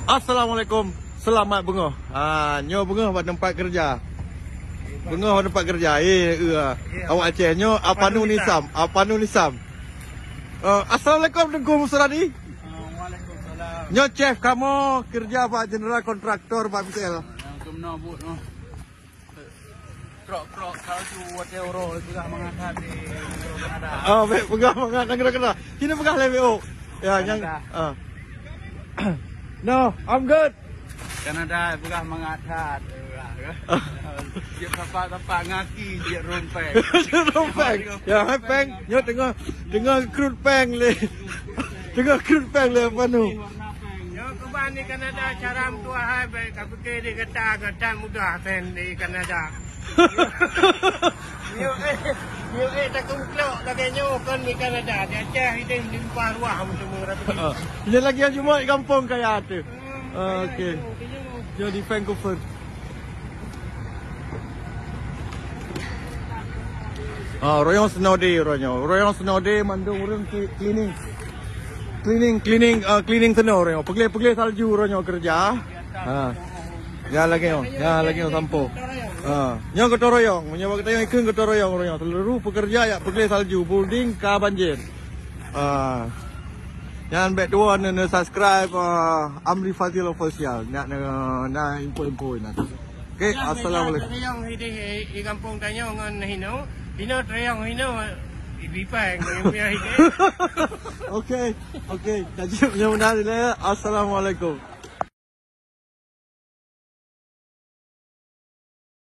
Assalamualaikum. Selamat bengah. Nyo bengah pada tempat kerja. Bengah pada tempat kerja. Awak Aceh nyo Apanu Nisam. Apanu Nisam. Assalamualaikum Tengku Musradi. Waalaikumsalam. Nyo chef kamu kerja Pak General Kontraktor Pak Bisel. Kemna but no. Krok salju euro juga mengangkat di Kanada. Baik pegah mangat nang kena. Kini pegah lewe. Ya yang No, I'm good. Kanada juga mengangkat. Dia tempat ngaki dia rompeng. Rompeng. Ya, hai peng. Nyo tengah krut peng le. Tengah krut peng le Apanu. Yo keban di Kanada cara tua hai baik kapke di kata mudah sen di Kanada. Yo tak kumplok lagi nyo kan di Kanada dia Aceh hidup di luar ruah semua rapi. Ini lagi yang cuma di kampung kaya tu. Okey. Yo di Vancouver. Royong snow day mandung orang cleaning snow royong. Pegle salju royong kerja. Ya lagi sampo. Yang ketoroyong, menyewa kita yang ikut ketoroyong. Seluruh pekerja ya pegle salju, building ka banjir. Jangan back dua na subscribe Amri Fazil Official. Na info na. Okay, assalamualaikum. Yang hidup di kampung tanya ngan hino trayong hino ibipang yang hidup. Okay. Kaji punya assalamualaikum.